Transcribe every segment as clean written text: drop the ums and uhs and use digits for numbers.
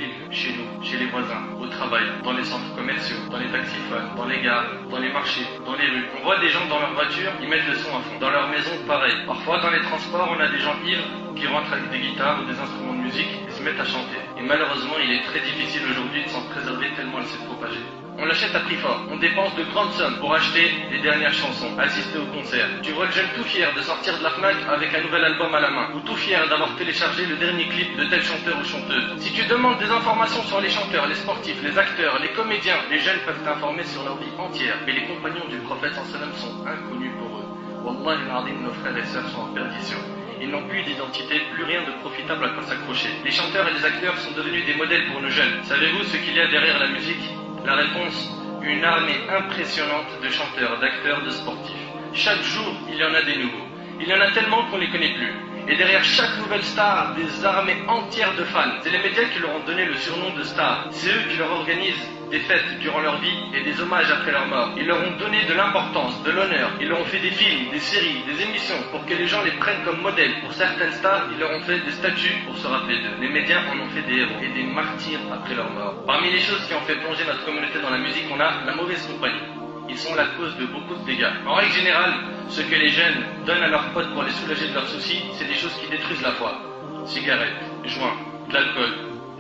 vivent chez nous, chez les voisins, au travail, dans les centres commerciaux, dans les taxiphones, dans les gares, dans les marchés, dans les rues. On voit des gens dans leur voiture, ils mettent le son à fond. Dans leur maison, pareil. Parfois, dans les transports, on a des gens ivres qui rentrent avec des guitares ou des instruments de musique et se mettent à chanter. Et malheureusement, il est très difficile aujourd'hui de s'en préserver tellement elle s'est propagée. On l'achète à prix fort, on dépense de grandes sommes pour acheter les dernières chansons, assister au concert. Tu vois le jeune tout fier de sortir de la FNAC avec un nouvel album à la main, ou tout fier d'avoir téléchargé le dernier clip de tel chanteur ou chanteuse. Si tu demandes des informations sur les chanteurs, les sportifs, les acteurs, les comédiens, les jeunes peuvent t'informer sur leur vie entière. Mais les compagnons du prophète sallam sont inconnus pour eux. Wallahi al-azim, nos frères et sœurs sont en perdition. Ils n'ont plus d'identité, plus rien de profitable à quoi s'accrocher. Les chanteurs et les acteurs sont devenus des modèles pour nos jeunes. Savez-vous ce qu'il y a derrière la musique? La réponse, une armée impressionnante de chanteurs, d'acteurs, de sportifs. Chaque jour, il y en a des nouveaux. Il y en a tellement qu'on ne les connaît plus. Et derrière chaque nouvelle star, des armées entières de fans. C'est les médias qui leur ont donné le surnom de star. C'est eux qui leur organisent des fêtes durant leur vie et des hommages après leur mort. Ils leur ont donné de l'importance, de l'honneur. Ils leur ont fait des films, des séries, des émissions pour que les gens les prennent comme modèles. Pour certaines stars, ils leur ont fait des statues pour se rappeler d'eux. Les médias en ont fait des héros et des martyrs après leur mort. Parmi les choses qui ont fait plonger notre communauté dans la musique, on a la mauvaise compagnie. Ils sont la cause de beaucoup de dégâts. En règle générale, ce que les jeunes donnent à leurs potes pour les soulager de leurs soucis, c'est des choses qui détruisent la foi. Cigarettes, joints, de l'alcool,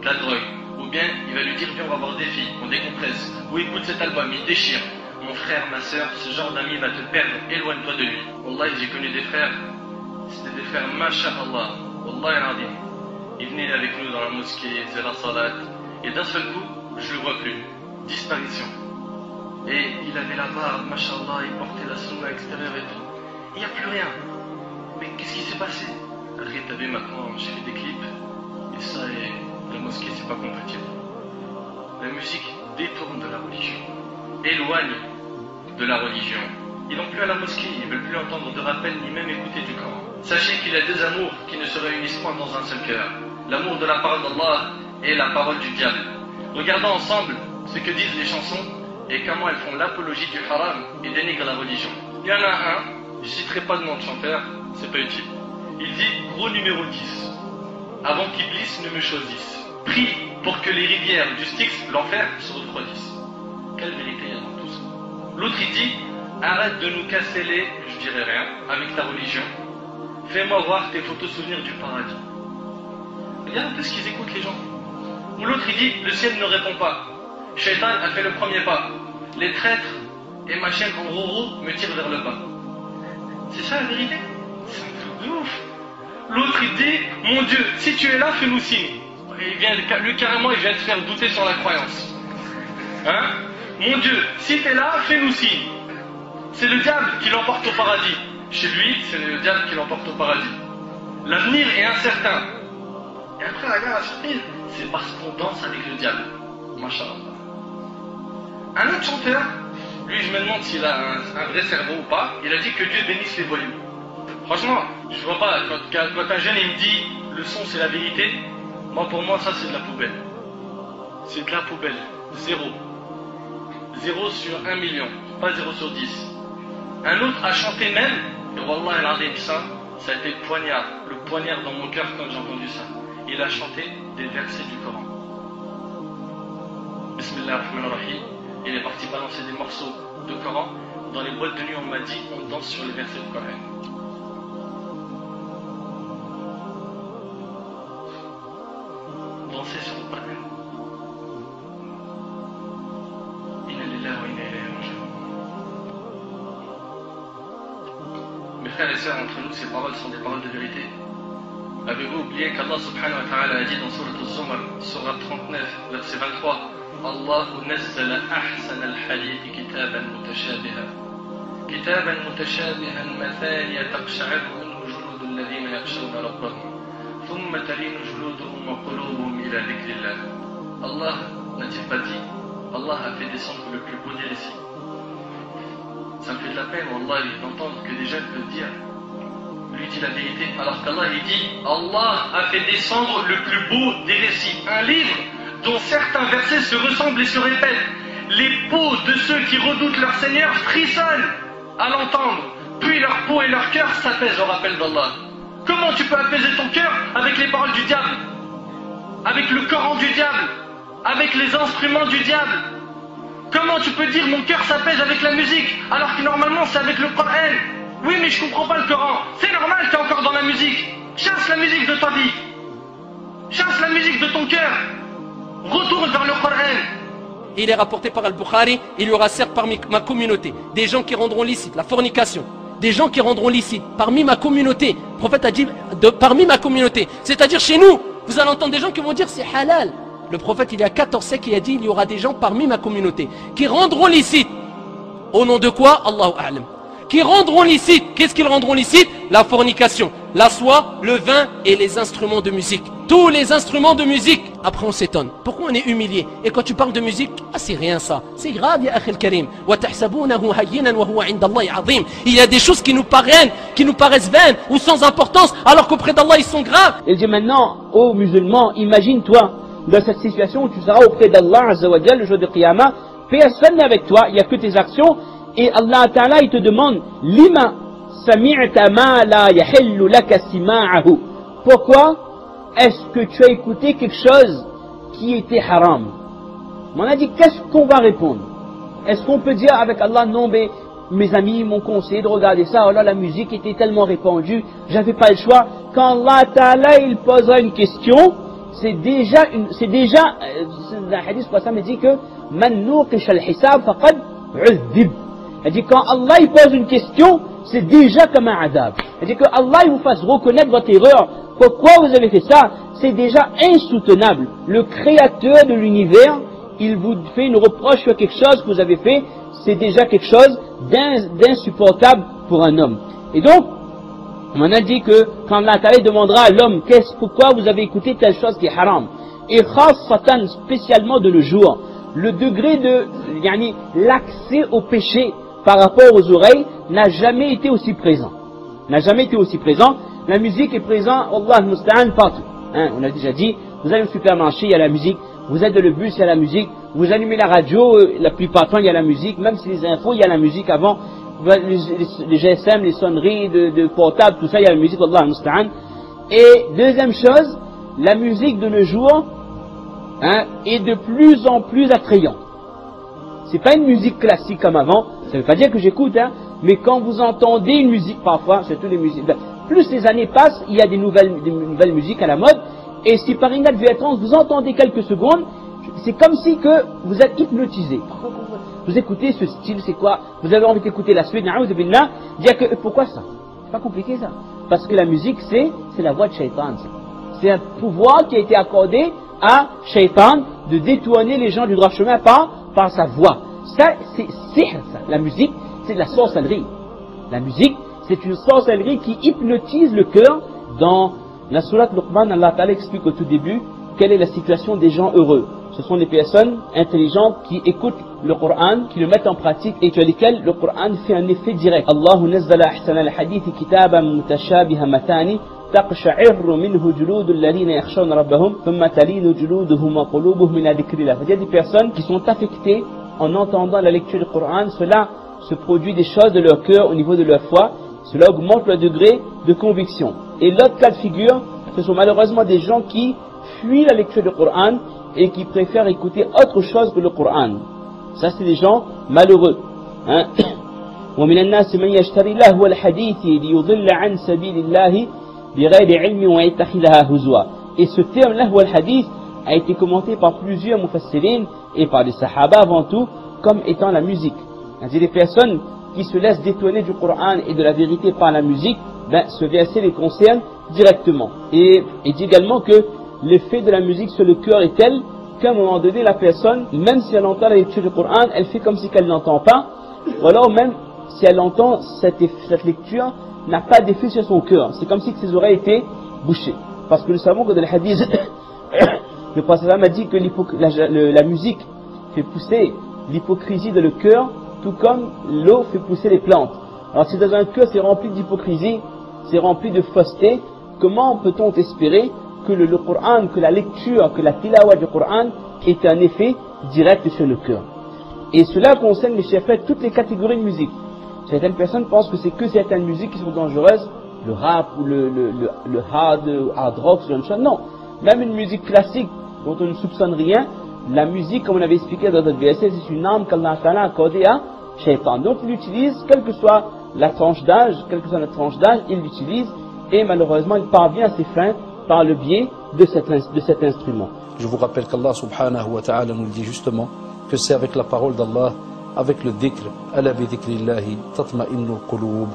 de la drogue. Ou bien, il va lui dire, viens, on va voir des filles, on décompresse. Ou écoute cet album, il déchire. Mon frère, ma soeur, ce genre d'ami va te perdre, éloigne-toi de lui. Wallahi, j'ai connu des frères, c'était des frères, masha'Allah. Wallahi al-azim. Ils venaient avec nous dans la mosquée, ils faisaient la salat. Et d'un seul coup, je le vois plus. Disparition. Et il avait la barbe, mashallah, il portait la sunna extérieure et tout. Il n'y a plus rien. Mais qu'est-ce qui s'est passé? Arrête, t'as vu, maintenant, j'ai fait des clips. Et ça, et la mosquée, c'est pas compatible. La musique détourne de la religion. Éloigne de la religion. Ils n'ont plus à la mosquée, ils ne veulent plus entendre de rappel, ni même écouter du Coran. Sachez qu'il y a deux amours qui ne se réunissent pas dans un seul cœur. L'amour de la parole d'Allah et la parole du diable. Regardons ensemble ce que disent les chansons et comment elles font l'apologie du haram et dénigrent la religion. Il y en a un, je ne citerai pas de nom de chanteur, c'est pas utile. Il dit, gros numéro 10, avant qu'Iblis ne me choisisse. Prie pour que les rivières du Styx, l'enfer, se refroidissent. Quelle vérité il y a dans tout ça? L'autre il dit, arrête de nous casser les, je dirais rien, avec ta religion. Fais-moi voir tes photos souvenirs du paradis. Regarde un peu ce qu'ils écoutent les gens. Ou l'autre il dit, le ciel ne répond pas. Shaitan a fait le premier pas. Les traîtres et ma chaîne en roro me tirent vers le bas. C'est ça la vérité? C'est un truc de ouf. L'autre il dit, mon Dieu, si tu es là, fais-nous signe. Lui carrément il vient te faire douter sur la croyance. Hein? Mon Dieu, si tu es là, fais-nous signe. C'est le diable qui l'emporte au paradis. Chez lui, c'est le diable qui l'emporte au paradis. L'avenir est incertain. Et après, regarde la surprise, c'est parce qu'on danse avec le diable. Masha'Allah. Un autre chanteur, lui je me demande s'il a un vrai cerveau ou pas, il a dit que Dieu bénisse les voyous. Franchement, je vois pas, quand un jeune il me dit le son c'est la vérité, moi pour moi ça c'est de la poubelle. C'est de la poubelle. Zéro. 0 sur 1 million, pas 0 sur 10. Un autre a chanté même, et Wallah al-Azim, ça a été le poignard dans mon cœur quand j'ai entendu ça. Il a chanté des versets du Coran. Bismillah ar-Rahman ar-Rahim. Il est parti balancer des morceaux de Coran. Dans les boîtes de nuit, on m'a dit on danse sur les versets du Coran. Danser sur le Coran. Mes frères et sœurs, entre nous, ces paroles sont des paroles de vérité. Avez-vous oublié qu'Allah subhanahu wa ta'ala a dit dans Surat al-Zumar, Surat 39, verset 23, Allahu nazzala ahsan al-hadith kitaban mutashabihan mathaniya taqsha'irru minhu juludu alladhina yakhshawna rabbahum thumma talinu juluduhum wa qulubuhum ila dhikrillah. Allah n'a-t-il pas dit, Allah a fait descendre le plus beau des récits. Ça me fait de la peine, Wallah, d'entendre que des jeunes peuvent dire, lui dit la vérité, alors qu'Allah il dit, Allah a fait descendre le plus beau des récits, un livre dont certains versets se ressemblent et se répètent. Les peaux de ceux qui redoutent leur Seigneur frissonnent à l'entendre, puis leur peau et leur cœur s'apaisent au rappel d'Allah. Comment tu peux apaiser ton cœur avec les paroles du diable? avec le Coran du diable, avec les instruments du diable. Comment tu peux dire mon cœur s'apaise avec la musique alors que normalement c'est avec le Coran? Oui mais je comprends pas le Coran. C'est normal, t'es encore dans la musique. Chasse la musique de ta vie. Chasse la musique de ton cœur. Retourne vers le Coran. Il est rapporté par Al-Bukhari, il y aura certes parmi ma communauté des gens qui rendront licite la fornication, des gens qui rendront licite parmi ma communauté. Le prophète a dit parmi ma communauté, c'est-à-dire chez nous. Vous allez entendre des gens qui vont dire c'est halal. Le prophète il y a 14 siècles il a dit il y aura des gens parmi ma communauté qui rendront licite. Au nom de quoi? Allahu A'lam. Qui rendront licite. Qu'est-ce qu'ils rendront licite? La fornication, la soie, le vin et les instruments de musique. Tous les instruments de musique. Après on s'étonne. Pourquoi on est humilié? Et quand tu parles de musique, ah c'est rien ça. C'est grave ya akhil karim. Il y a des choses qui nous paraissent vaines ou sans importance alors qu'auprès d'Allah ils sont graves. Il dit maintenant aux musulmans, imagine-toi dans cette situation où tu seras auprès d'Allah Azza wa Jalla le jour de Qiyamah, personne n'est avec toi, il n'y a que tes actions. Et Allah Ta'ala il te demande Lima sami'ta ma la yahillu laka sima'ahu. Pourquoi est-ce que tu as écouté quelque chose qui était haram? On a dit qu'est-ce qu'on va répondre? Est-ce qu'on peut dire avec Allah non mais mes amis m'ont conseillé de regarder ça, oh là la musique était tellement répandue, j'avais pas le choix. Quand Allah Ta'ala il posera une question, c'est déjà le hadith pour ça me dit que man nuqish al-hisab faqad u'dhib. Il dit quand Allah il pose une question, c'est déjà comme un adab. Il dit que Allah il vous fasse reconnaître votre erreur. Pourquoi vous avez fait ça? C'est déjà insoutenable. Le créateur de l'univers, il vous fait une reproche sur quelque chose que vous avez fait. C'est déjà quelque chose d'insupportable pour un homme. Et donc, on a dit que quand Allah demandera à l'homme pourquoi vous avez écouté telle chose qui est haram, et Satan spécialement de le jour, le degré de l'accès au péché par rapport aux oreilles n'a jamais été aussi présent. N'a jamais été aussi présent. La musique est présente, Allah al-Musta'an, partout. On a déjà dit, vous allez au supermarché, il y a la musique. Vous êtes dans le bus, il y a la musique. Vous allumez la radio, la plupart du temps, il y a la musique. Même si les infos, il y a la musique avant. Les GSM, les sonneries de portable, tout ça, il y a la musique, Allah al-Musta'an. Et deuxième chose, la musique de nos jours est de plus en plus attrayante. C'est pas une musique classique comme avant. Ça veut pas dire que j'écoute, mais quand vous entendez une musique parfois, surtout les musiques, plus les années passent, il y a des nouvelles musiques à la mode, et si par inadvertance vous entendez quelques secondes, c'est comme si que vous êtes hypnotisé. Vous écoutez ce style, c'est quoi? Vous avez envie d'écouter la suite, dire que pourquoi ça? C'est pas compliqué ça. Parce que la musique c'est la voix de Shaitan. C'est un pouvoir qui a été accordé à Shaitan de détourner les gens du droit chemin par sa voix. Ça, c'est sihr, ça. La musique, c'est de la sorcellerie. La musique, c'est une sorcellerie qui hypnotise le cœur. Dans la sourate Luqman, Allah Ta'ala explique au tout début quelle est la situation des gens heureux. Ce sont des personnes intelligentes qui écoutent le Coran, qui le mettent en pratique et sur lesquelles le Coran fait un effet direct. Allahu nazzala ahsana al-hadith kitaban mutashabiha matani taqsha'irru minhu juludul ladhina yakhshawna rabbahum thumma talinu juluduhum wa qulubuhum min dhikrillah. Il y a des personnes qui sont affectées en entendant la lecture du Coran, cela se produit des choses de leur cœur au niveau de leur foi, cela augmente le degré de conviction. Et l'autre cas de figure, ce sont malheureusement des gens qui fuient la lecture du Coran et qui préfèrent écouter autre chose que le Coran. Ça c'est des gens malheureux. ومن الناس من يشتري لهو الحديث ليضل عن سبيل الله بغير علم ويتخذها هزوا. Et ce terme lahwa al-hadith a été commenté par plusieurs mufassirin et par les sahaba avant tout comme étant la musique. C'est des personnes qui se laissent détourner du Coran et de la vérité par la musique, ce verset les concerne directement. Et il dit également que l'effet de la musique sur le cœur est tel qu'à un moment donné la personne, même si elle entend la lecture du Coran, elle fait comme si elle n'entend pas, ou alors même si elle entend cette lecture n'a pas d'effet sur son cœur. C'est comme si ses oreilles étaient bouchées. Parce que nous savons que dans le hadith, le prophète a dit que la musique fait pousser l'hypocrisie dans le cœur, tout comme l'eau fait pousser les plantes. Alors si dans un cœur c'est rempli d'hypocrisie, c'est rempli de fausseté, comment peut-on espérer que le Coran, que la lecture, que la tilawa du Coran ait un effet direct sur le cœur? Et cela concerne les chefs, toutes les catégories de musique. Certaines personnes pensent que c'est que certaines musiques qui sont dangereuses, le rap ou le hard rock, ce genre de choses. Non. même une musique classique dont on ne soupçonne rien, la musique, comme on avait expliqué dans notre verset, c'est une arme qu'Allah Ta'ala a accordée à Shaitan. Donc il l'utilise, quelle que soit la tranche d'âge, il l'utilise, et malheureusement il parvient à ses fins par le biais de cet instrument. Je vous rappelle qu'Allah subhanahu wa ta'ala nous dit justement que c'est avec la parole d'Allah, avec le dhikr, ala bi dhikrillahi tatma'innul qulub.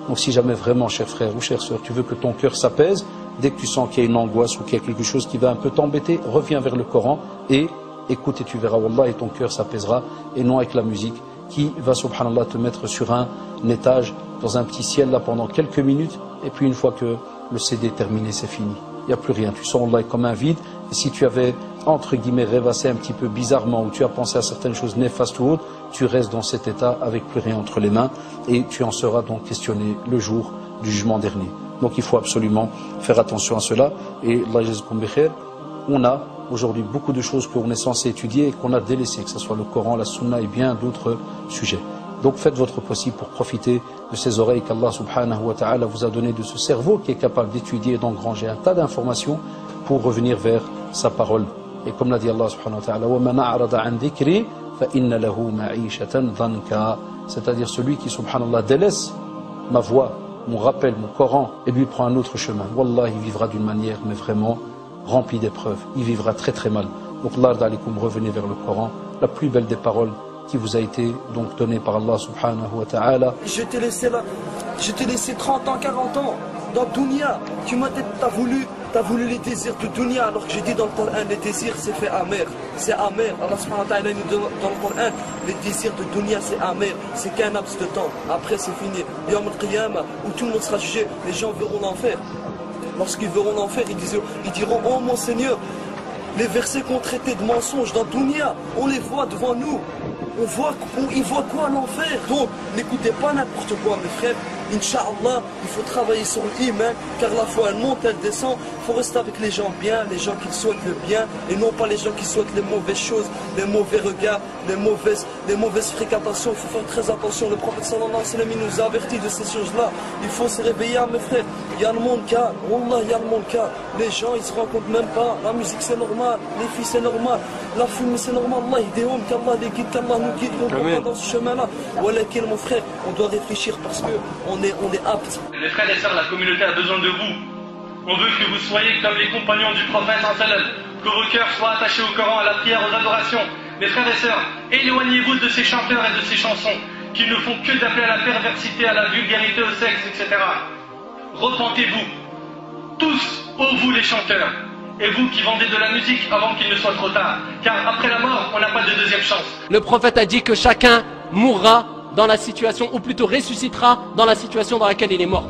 Donc si jamais vraiment, cher frère ou chère sœur, tu veux que ton cœur s'apaise, dès que tu sens qu'il y a une angoisse ou qu'il y a quelque chose qui va un peu t'embêter, reviens vers le Coran et écoute et tu verras, wallah, et ton cœur s'apaisera, et non avec la musique qui va, subhanallah, te mettre sur un étage, dans un petit ciel là pendant quelques minutes, et puis une fois que le CD est terminé, c'est fini. Il n'y a plus rien, tu sens Allah comme un vide, et si tu avais, entre guillemets, rêvassé un petit peu bizarrement, ou tu as pensé à certaines choses néfastes ou autres, tu restes dans cet état avec plus rien entre les mains, et tu en seras donc questionné le jour du jugement dernier. Donc il faut absolument faire attention à cela, et Allah yazkoum bi khair, on a aujourd'hui beaucoup de choses qu'on est censé étudier et qu'on a délaissées, que ce soit le Coran, la Sunna et bien d'autres sujets. Donc faites votre possible pour profiter de ces oreilles qu'Allah subhanahu wa ta'ala vous a donné, de ce cerveau qui est capable d'étudier et d'engranger un tas d'informations pour revenir vers sa parole. Et comme l'a dit Allah subhanahu wa ta'ala, وَمَنْ أَعْرَضَ عَنْ ذِكْرِي فَإِنَّ لَهُ مَعِيشَةً ضَنْكًا, c'est-à-dire celui qui subhanallah délaisse ma voix, mon rappel, mon Coran, et lui prend un autre chemin. Wallah, il vivra d'une manière, mais vraiment remplie d'épreuves. Il vivra très très mal. Donc, Allah d'alikum, revenez vers le Coran, la plus belle des paroles qui vous a été donc donnée par Allah subhanahu wa ta'ala. Je t'ai laissé là, je t'ai laissé 30 ans, 40 ans dans Dunya. Tu m'as dit, t'as voulu les désirs de Dunya, alors que j'ai dit dans le Coran, les désirs c'est fait amer. C'est amer. Allah subhanahu wa ta'ala nous dit dans le Coran, les désirs de Dunya c'est amer. C'est qu'un laps de temps. Après c'est fini. Yawm al-Qiyamah, où tout le monde sera jugé, les gens verront l'enfer. Lorsqu'ils verront l'enfer, ils diront, oh mon Seigneur, les versets qu'on traitait de mensonges dans Dunya, on les voit devant nous. Ils voient quoi l'enfer? Donc, n'écoutez pas n'importe quoi, mes frères. Inch'Allah, il faut travailler sur l'iman, car la foi elle monte, elle descend. Il faut rester avec les gens bien, les gens qui souhaitent le bien, et non pas les gens qui souhaitent les mauvaises choses, les mauvais regards, les mauvaises fréquentations. Il faut faire très attention. Le prophète sallallahu alayhi wa sallam nous a avertis de ces choses-là. Il faut se réveiller, mes frères. Il y a le monde cas, wallah, il y a le monde cas. Les gens, ils se rendent compte même pas. La musique c'est normal, les filles c'est normal, la fumée c'est normal. Allah il déhomme, qu'Allah les guide, qu'Allah nous guide, on va dans ce chemin-là. Voilà, mon frère, on doit réfléchir parce que on est apte. Les frères et sœurs, la communauté a besoin de vous. On veut que vous soyez comme les compagnons du prophète sallam, que vos cœurs soient attachés au Coran, à la prière, aux adorations. Mes frères et sœurs, éloignez-vous de ces chanteurs et de ces chansons qui ne font que d'appeler à la perversité, à la vulgarité, au sexe, etc. Repentez-vous, tous, ô vous les chanteurs, et vous qui vendez de la musique avant qu'il ne soit trop tard, car après la mort, on n'a pas de deuxième chance. Le prophète a dit que chacun mourra dans la situation, ou plutôt ressuscitera dans la situation dans laquelle il est mort.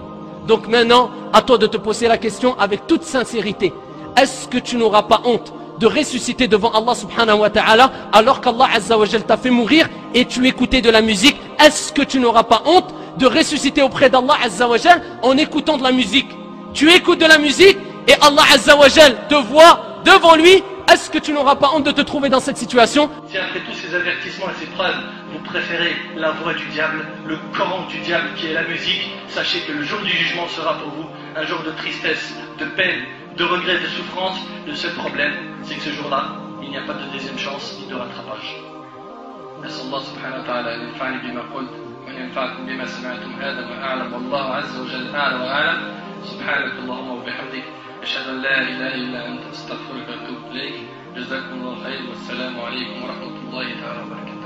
Donc maintenant, à toi de te poser la question avec toute sincérité. Est-ce que tu n'auras pas honte de ressusciter devant Allah subhanahu wa ta'ala alors qu'Allah azza wa jal t'a fait mourir et tu écoutais de la musique? Est-ce que tu n'auras pas honte de ressusciter auprès d'Allah azza wa jal en écoutant de la musique? Tu écoutes de la musique et Allah azza wa jal te voit devant lui. Est-ce que tu n'auras pas honte de te trouver dans cette situation? Si après tous ces avertissements et ces preuves, vous préférez la voix du diable, le Coran du diable qui est la musique, sachez que le jour du jugement sera pour vous un jour de tristesse, de peine, de regret, de souffrance. Le seul problème, c'est que ce jour-là, il n'y a pas de deuxième chance ni de rattrapage. نسأل الله سبحانه وتعالى أن ينفعني بما قلت وأن ينفعكم بما سمعتم. هذا وأعلم والله عز وجل أعلى وأعلم. سبحانك اللهم وبحمدك أشهد أن لا إله إلا أنت أستغفرك وأتوب إليك. جزاكم الله خير والسلام عليكم ورحمة الله تعالى وبركاته.